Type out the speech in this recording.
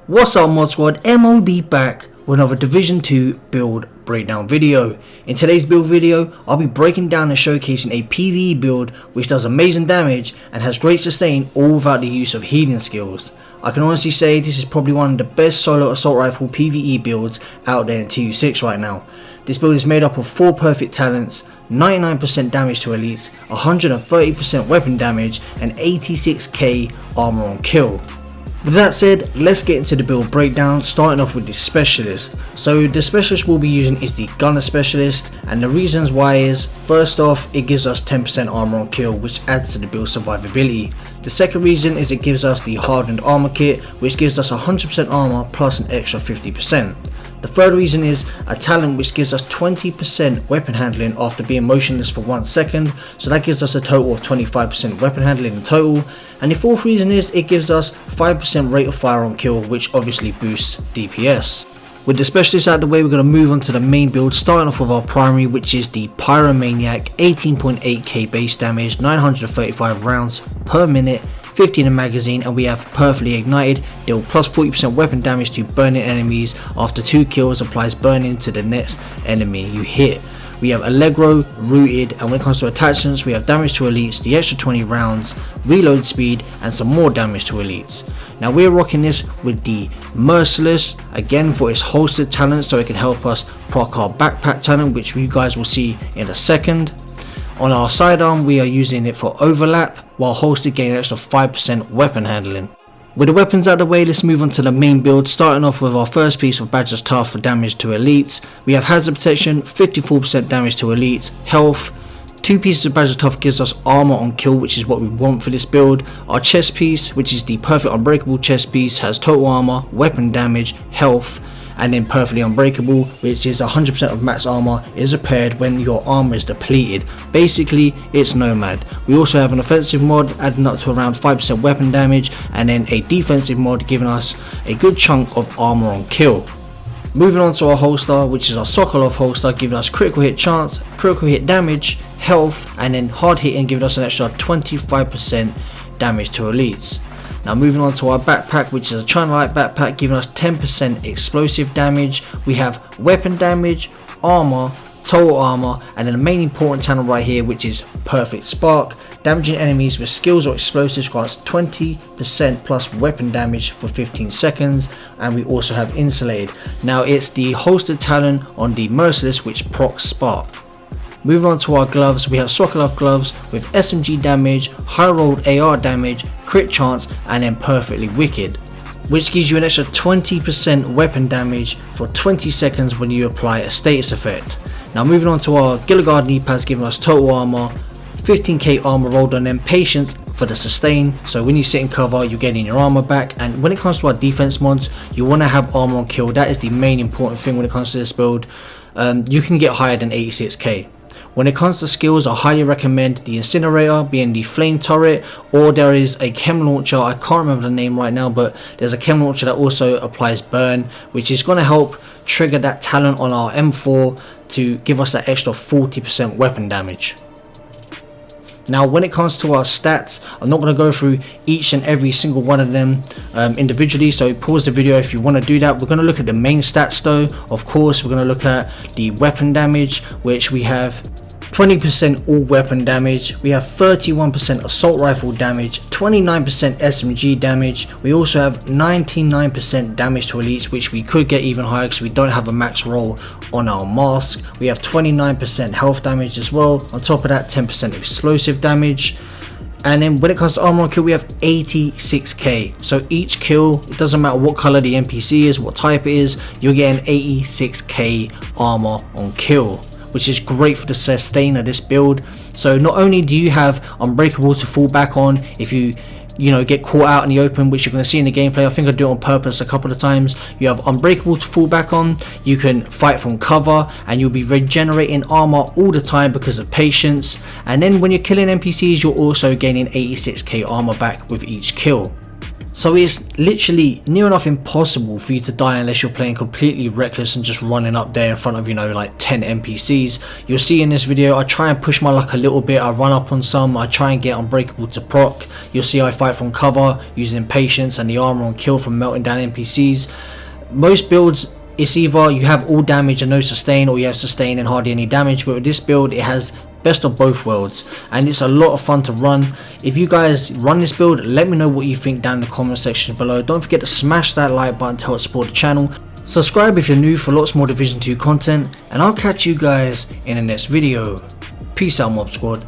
What's up mod squad, MOB back with another Division 2 build breakdown video. In today's build video, I'll be breaking down and showcasing a PVE build which does amazing damage and has great sustain all without the use of healing skills. I can honestly say this is probably one of the best solo assault rifle PVE builds out there in TU6 right now. This build is made up of 4 perfect talents, 99% damage to elites, 130% weapon damage and 86k armor on kill. With that said, let's get into the build breakdown, starting off with the specialist. So the specialist we'll be using is the gunner specialist, and the reasons why is, first off, it gives us 10% armor on kill, which adds to the build survivability. The second reason is it gives us the hardened armor kit, which gives us 100% armor plus an extra 50%. The third reason is a talent which gives us 20% weapon handling after being motionless for 1 second, so that gives us a total of 25% weapon handling in total. And the fourth reason is it gives us 5% rate of fire on kill, which obviously boosts DPS. With the specialist out of the way, we're going to move on to the main build, starting off with our primary, which is the Pyromaniac, 18.8k base damage, 935 rounds per minute, 15 in magazine, and we have perfectly ignited, deal plus 40% weapon damage to burning enemies. After 2 kills applies burning to the next enemy you hit. We have Allegro, Rooted, and when it comes to attachments, we have damage to elites, the extra 20 rounds, reload speed, and some more damage to elites. Now we're rocking this with the Merciless, again for its holstered talent, so it can help us proc our backpack talent, which you guys will see in a second. On our sidearm, we are using it for overlap, while holstered gain an extra 5% weapon handling. With the weapons out of the way, let's move on to the main build, starting off with our first piece of Badger's Tough for damage to elites. We have hazard protection, 54% damage to elites, health. 2 pieces of Badger's Tough gives us armor on kill, which is what we want for this build. Our chest piece, which is the perfect unbreakable chest piece, has total armor, weapon damage, health. And then perfectly unbreakable, which is 100% of max armor, is repaired when your armor is depleted. Basically, it's Nomad. We also have an offensive mod adding up to around 5% weapon damage, and then a defensive mod giving us a good chunk of armor on kill. Moving on to our holster, which is our Sokolov holster, giving us critical hit chance, critical hit damage, health, and then hard hitting, giving us an extra 25% damage to elites. Now moving on to our backpack, which is a China Light backpack, giving us 10% explosive damage. We have weapon damage, armor, total armor, and then the main important talent right here, which is Perfect Spark. Damaging enemies with skills or explosives grants 20% plus weapon damage for 15 seconds. And we also have Insulated. Now it's the holstered talent on the Merciless, which procs Spark. Moving on to our gloves, we have Sokolov gloves with SMG damage, high rolled AR damage, crit chance, and then perfectly wicked, which gives you an extra 20% weapon damage for 20 seconds when you apply a status effect. Now moving on to our Gilligard knee pads, giving us total armor, 15k armor rolled on them, patience for the sustain, so when you sit in cover you're getting your armor back. And when it comes to our defense mods, you want to have armor on kill. That is the main important thing when it comes to this build. You can get higher than 86k. When it comes to skills, I highly recommend the Incinerator, being the flame turret, or there is a chem launcher, I can't remember the name right now, but there's a chem launcher that also applies burn, which is going to help trigger that talent on our M4 to give us that extra 40% weapon damage. Now when it comes to our stats, I'm not going to go through each and every single one of them individually, so pause the video if you want to do that. We're going to look at the main stats though. Of course, we're going to look at the weapon damage, which we have 20% all weapon damage, we have 31% assault rifle damage, 29% SMG damage. We also have 99% damage to elites, which we could get even higher because we don't have a max roll on our mask. We have 29% health damage as well. On top of that, 10% explosive damage. And then when it comes to armor on kill, we have 86k. So each kill, it doesn't matter what color the NPC is, what type it is, you're getting 86k armor on kill, which is great for the sustain of this build. So not only do you have Unbreakable to fall back on if you get caught out in the open, which you're going to see in the gameplay. I think I do it on purpose a couple of times. You have Unbreakable to fall back on, you can fight from cover, and you'll be regenerating armor all the time because of patience. And then when you're killing NPCs, you're also gaining 86k armor back with each kill. So it's literally near enough impossible for you to die unless you're playing completely reckless and just running up there in front of, you know, like 10 NPCs. You'll see in this video I try and push my luck a little bit. I run up on some, I try and get Unbreakable to proc. You'll see I fight from cover using patience and the armor on kill from melting down NPCs. Most builds, it's either you have all damage and no sustain, or you have sustain and hardly any damage, but with this build it has best of both worlds and it's a lot of fun to run. If you guys run this build, let me know what you think down in the comment section below. Don't forget to smash that like button to help support the channel. Subscribe if you're new for lots more Division 2 content, and I'll catch you guys in the next video. Peace out, Mob Squad.